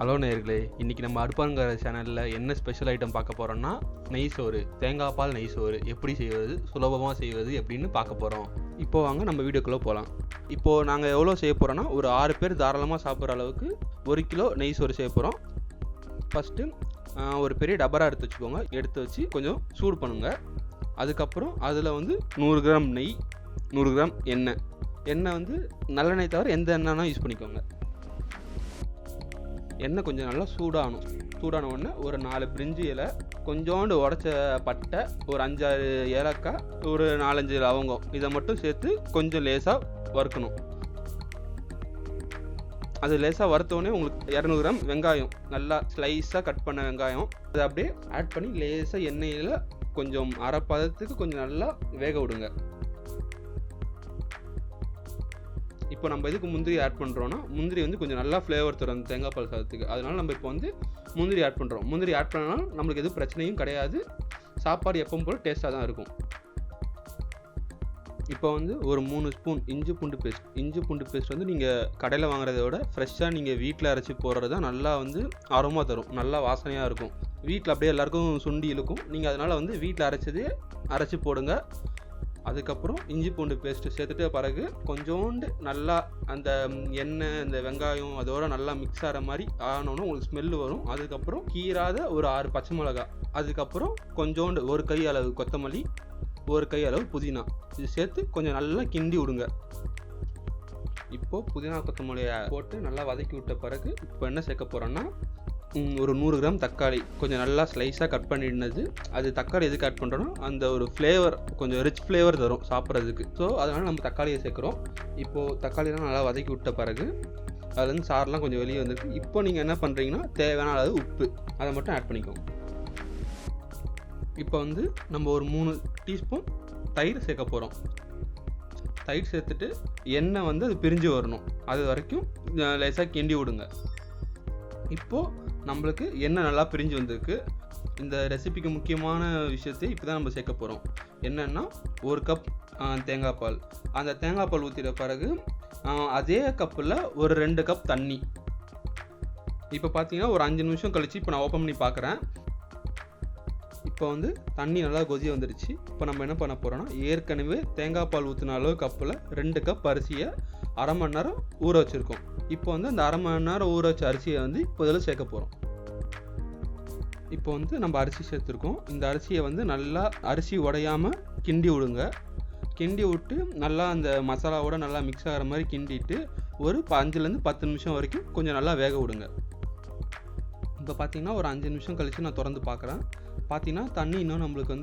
Hello நேயர்களே, இன்றைக்கி நம்ம அடுப்பாங்கரை சேனலில் என்ன ஸ்பெஷல் ஐட்டம் பார்க்க போகிறோன்னா நெய் சோறு, தேங்காய் பால் நெய் சோறு எப்படி செய்வது, சுலபமாக செய்வது எப்படின்னு பார்க்க போகிறோம். இப்போது வாங்க நம்ம வீடியோக்குள்ளே போகலாம். இப்போது நாங்கள் எவ்வளோ செய்ய போகிறோன்னா ஒரு 6 பேர் தாராளமாக சாப்பிட்ற அளவுக்கு 1 கிலோ நெய் சோறு செய்ய போகிறோம். ஃபஸ்ட்டு ஒரு பெரிய டபரா எடுத்து வச்சுக்கோங்க. எடுத்து வச்சு கொஞ்சம் சூடு பண்ணுங்கள். அதுக்கப்புறம் அதில் 100 கிராம் நெய், 100 கிராம் எண்ணெய். எண்ணெய் நல்லெண்ணெய் தவிர எந்த எண்ணெய்னா யூஸ் பண்ணிக்கோங்க. எண்ணெய் கொஞ்சம் நல்லா சூடான உடனே ஒரு 4 பிரிஞ்சி இலை, கொஞ்சோண்டு உடச்ச பட்டை, ஒரு 5-6 ஏலக்காய், ஒரு 4-5 லவங்கம், இதை மட்டும் சேர்த்து கொஞ்சம் லேசாக வறுக்கணும். அது லேசாக வறுத்தோடனே உங்களுக்கு 200 கிராம் வெங்காயம், நல்லா ஸ்லைஸாக கட் பண்ண வெங்காயம், அதை அப்படியே ஆட் பண்ணி லேசாக எண்ணெயில் கொஞ்சம் அரை பதத்துக்கு கொஞ்சம் நல்லா வேக விடுங்க. இப்போ நம்ம இதுக்கு முந்திரி ஆட் பண்ணுறோன்னா முந்திரி கொஞ்சம் நல்லா ஃப்ளேவர் தரும் அந்த தேங்காய் பால் சாதத்துக்கு. அதனால் நம்ம இப்போ முந்திரி ஆட் பண்ணுறோம். முந்திரி ஆட் பண்ணாலும் நம்மளுக்கு எதுவும் பிரச்சனையும் கிடையாது. சாப்பாடு எப்பவும் போல் டேஸ்ட்டாக தான் இருக்கும். இப்போ ஒரு 3 ஸ்பூன் இஞ்சி பூண்டு பேஸ்ட் நீங்கள் கடையில் வாங்குறத விட ஃப்ரெஷ்ஷாக நீங்கள் வீட்டில் அரைச்சி போடுறது தான் நல்லா அரோமா தரும், நல்லா வாசனையாக இருக்கும். வீட்டில் அப்படியே எல்லாருக்கும் சுண்டி இழுக்கும். நீங்கள் அதனால் வீட்டில் அரைச்சி போடுங்க. அதுக்கப்புறம் இஞ்சி பூண்டு பேஸ்ட்டு சேர்த்துட்டு பிறகு கொஞ்சோண்டு நல்லா அந்த எண்ணெய், இந்த வெங்காயம் அதோட நல்லா மிக்ஸ் ஆகிற மாதிரி ஆனோன்னு உங்களுக்கு ஸ்மெல்லு வரும். அதுக்கப்புறம் கீராத ஒரு 6 பச்சை மிளகாய், அதுக்கப்புறம் கொஞ்சோண்டு 1 கை அளவு கொத்தமல்லி, 1 கை அளவு புதினா, இது சேர்த்து கொஞ்சம் நல்லா கிண்டி விடுங்க. இப்போது புதினா கொத்தமல்லியை போட்டு நல்லா வதக்கி விட்ட பிறகு இப்போ என்ன சேர்க்க போகிறோன்னா ஒரு 100 கிராம் தக்காளி கொஞ்சம் நல்லா ஸ்லைஸாக கட் பண்ணிடுனது. அது தக்காளி எதுக்கு ஆட் பண்ணுறோன்னா அந்த ஒரு ஃப்ளேவர், கொஞ்சம் ரிச் ஃப்ளேவர் தரும் சாப்பிட்றதுக்கு. ஸோ அதனால் நம்ம தக்காளியை சேர்க்குறோம். இப்போது தக்காளியெலாம் நல்லா வதக்கி விட்ட பிறகு அதுலேருந்து சாரெலாம் கொஞ்சம் வெளியே வந்துருக்கு. இப்போ நீங்கள் என்ன பண்ணுறீங்கன்னா தேவையான அளவு உப்பு அதை மட்டும் ஆட் பண்ணிக்கோங்க. இப்போ நம்ம ஒரு 3 டீஸ்பூன் தயிர் சேர்க்க போகிறோம். தயிர் சேர்த்துட்டு எண்ணெய் அது பிரிஞ்சு வரணும், அது வரைக்கும் லேசாக கிண்டி விடுங்க. இப்போது நம்மளுக்கு எண்ணெய் நல்லா பிரிஞ்சு வந்திருக்கு. இந்த ரெசிபிக்கு முக்கியமான விஷயத்தை இப்போ தான் நம்ம சேர்க்க போகிறோம். என்னென்னா 1 கப் தேங்காய் பால். அந்த தேங்காய் பால் ஊற்றிட பிறகு அதே கப்பில் ஒரு 2 கப் தண்ணி. இப்போ பார்த்தீங்கன்னா ஒரு 5 நிமிஷம் கழித்து இப்போ நான் ஓப்பன் பண்ணி பார்க்குறேன். இப்போ தண்ணி நல்லா கொதி வந்துடுச்சு. இப்போ நம்ம என்ன பண்ண போகிறோன்னா ஏற்கனவே தேங்காய் பால் ஊற்றின அளவு கப்பில் 2 கப் அரிசியை அரை மணி நேரம் ஊற வச்சுருக்கோம். இப்போ அந்த அரை மணி நேரம் ஊற வச்ச அரிசியை இப்போ இதில் சேர்க்க போகிறோம். இப்போ நம்ம அரிசி சேர்த்துருக்கோம். இந்த அரிசியை நல்லா அரிசி உடையாமல் கிண்டி விடுங்க. கிண்டி விட்டு நல்லா அந்த மசாலாவோட நல்லா மிக்ஸ் ஆகிற மாதிரி கிண்டிட்டு ஒரு 5-10 நிமிஷம் வரைக்கும் கொஞ்சம் நல்லா வேக விடுங்க. இப்போ பார்த்தீங்கன்னா ஒரு 5 நிமிஷம் கழித்து நான் திறந்து பார்க்குறேன். பார்த்தீங்கன்னா தண்ணி இன்னும் நம்மளுக்கு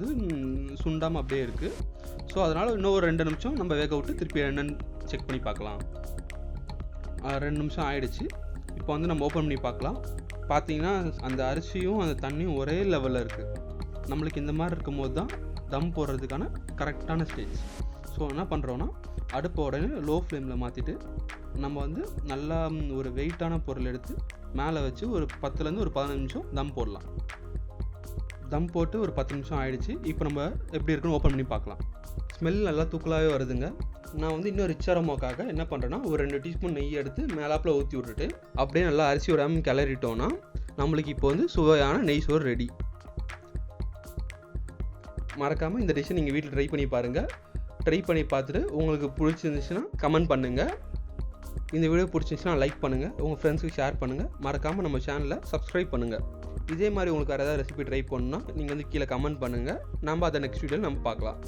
சுண்டாமல் அப்படியே இருக்குது. ஸோ அதனால் இன்னும் ஒரு 2 நிமிஷம் நம்ம வேக விட்டு திருப்பி என்னென்னு செக் பண்ணி பார்க்கலாம். 2 நிமிஷம் ஆயிடுச்சு. இப்போ நம்ம ஓப்பன் பண்ணி பார்க்கலாம். பார்த்தீங்கன்னா அந்த அரிசியும் அந்த தண்ணியும் ஒரே லெவலில் இருக்குது. நம்மளுக்கு இந்த மாதிரி இருக்கும்போது தான் தம் போடுறதுக்கான கரெக்டான ஸ்டேஜ். ஸோ என்ன பண்ணுறோன்னா அடுப்பை உடனே லோ ஃப்ளேமில் மாற்றிட்டு நம்ம நல்லா ஒரு வெயிட்டான பொருள் எடுத்து மேலே வச்சு ஒரு 10லேருந்து ஒரு 15 நிமிஷம் தம் போடலாம். தம் போட்டு ஒரு 10 நிமிஷம் ஆயிடுச்சு. இப்போ நம்ம எப்படி இருக்குன்னு ஓப்பன் பண்ணி பார்க்கலாம். ஸ்மெல் நல்லா தூக்கலாகவே வருதுங்க. நான் இன்னும் ரிச் அரோமாக்காக என்ன பண்ணுறேன்னா ஒரு 2 டீஸ்பூன் நெய் எடுத்து மேலாப்பில் ஊற்றி விட்டுட்டு அப்படியே நல்லா அரிசி விடாமல் கிளறிட்டோன்னா நம்மளுக்கு இப்போ சுவையான நெய் சோறு ரெடி. மறக்காமல் இந்த டிஷ்ஷை நீங்கள் வீட்டில் ட்ரை பண்ணி பாருங்கள். ட்ரை பண்ணி பார்த்துட்டு உங்களுக்கு பிடிச்சிருந்துச்சுன்னா கமெண்ட் பண்ணுங்கள். இந்த வீடியோ பிடிச்சிருந்துச்சுன்னா லைக் பண்ணுங்கள், உங்கள் ஃப்ரெண்ட்ஸுக்கு ஷேர் பண்ணுங்கள். மறக்காமல் நம்ம சேனலை சப்ஸ்கிரைப் பண்ணுங்கள். இதே மாதிரி உங்களுக்கு வேறு ஏதாவது ரெசிபி ட்ரை பண்ணணும்னா நீங்கள் கீழே கமெண்ட் பண்ணுங்கள். நம்ம அதை நெக்ஸ்ட் வீடியோவில் நம்ம பார்க்கலாம்.